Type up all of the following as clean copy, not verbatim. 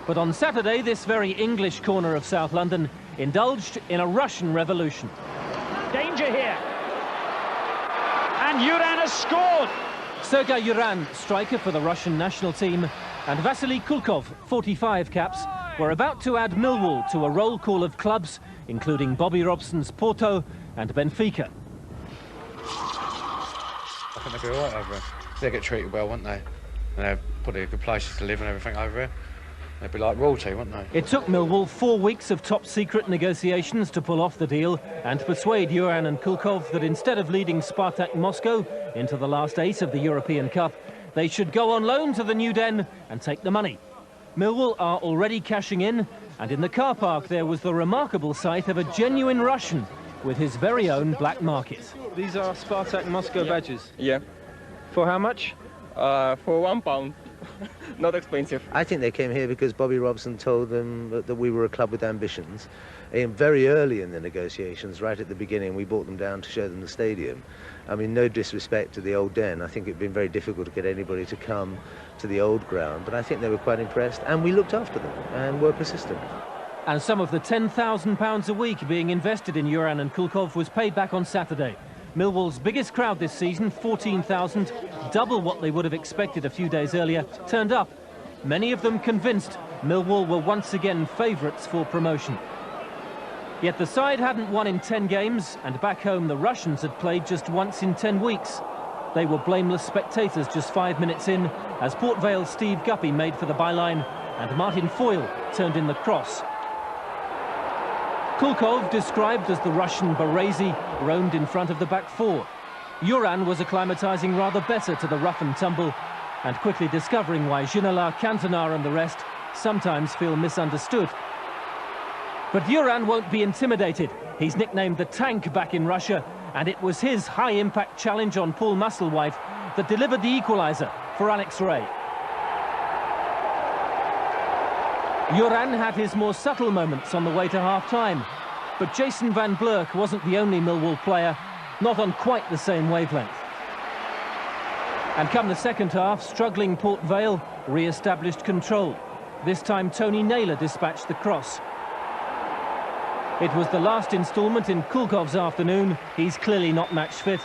But on Saturday, this very English corner of South London indulged in a Russian revolution. Danger here. And Yuran has scored. Sergei Yuran, striker for the Russian national team, and Vasily Kulkov, 45 caps, were about to add Millwall to a roll call of clubs, including Bobby Robson's Porto and Benfica. I think they'll be all right over here. They'll get treated well, won't they? And they'll put a good places to live and everything over here. They'd be like royalty, wouldn't they? It took Millwall 4 weeks of top-secret negotiations to pull off the deal and persuade Yuran and Kulkov that instead of leading Spartak Moscow into the last 8 of the European Cup, they should go on loan to the New Den and take the money. Millwall are already cashing in, and in the car park there was the remarkable sight of a genuine Russian with his very own black market. These are Spartak Moscow badges? Yeah. For how much? For £1. Not expensive. I think they came here because Bobby Robson told them that we were a club with ambitions. And very early in the negotiations, right at the beginning, we brought them down to show them the stadium. I mean, no disrespect to the old Den. I think it'd been very difficult to get anybody to come to the old ground, but I think they were quite impressed, and we looked after them and were persistent. And some of the £10,000 a week being invested in Yuran and Kulkov was paid back on Saturday. Millwall's biggest crowd this season, 14,000, double what they would have expected a few days earlier, turned up. Many of them convinced Millwall were once again favourites for promotion. Yet the side hadn't won in 10 games, and back home the Russians had played just once in 10 weeks. They were blameless spectators just 5 minutes in, as Port Vale's Steve Guppy made for the byline, and Martin Foyle turned in the cross. Kulkov, described as the Russian Baresi, roamed in front of the back four. Yuran was acclimatising rather better to the rough and tumble, and quickly discovering why Ginola, Cantona and the rest sometimes feel misunderstood. But Yuran won't be intimidated. He's nicknamed the Tank back in Russia, and it was his high-impact challenge on Paul Musselwhite that delivered the equaliser for Alex Ray. Yuran had his more subtle moments on the way to half-time, but Jason van Blurk wasn't the only Millwall player, not on quite the same wavelength. And come the second half, struggling Port Vale re-established control. This time Tony Naylor dispatched the cross. It was the last instalment in Kulkov's afternoon. He's clearly not match fit,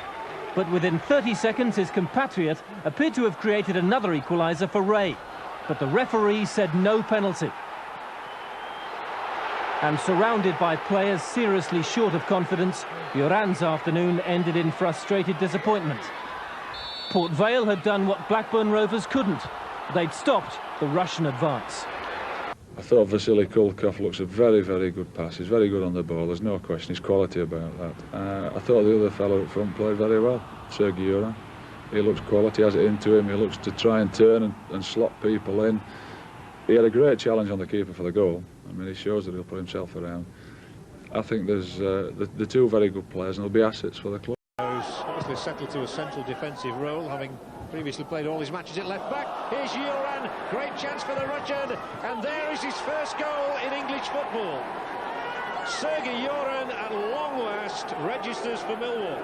but within 30 seconds his compatriot appeared to have created another equaliser for Ray, but the referee said no penalty. And surrounded by players seriously short of confidence, Yuran's afternoon ended in frustrated disappointment. Port Vale had done what Blackburn Rovers couldn't. They'd stopped the Russian advance. I thought Vasily Kulkov looks a very, very good pass. He's very good on the ball, there's no question, his quality about that. I thought the other fellow up front played very well, Sергei Yuran. He looks quality, has it into him, he looks to try and turn and slot people in. He had a great challenge on the keeper for the goal. I mean, he shows that he'll put himself around. I think there's the two very good players, and they'll be assets for the club. Obviously settled to a central defensive role, having previously played all his matches at left back. Here's Yuran, great chance for the Russian, and there is his first goal in English football. Sergei Yuran at long last registers for Millwall.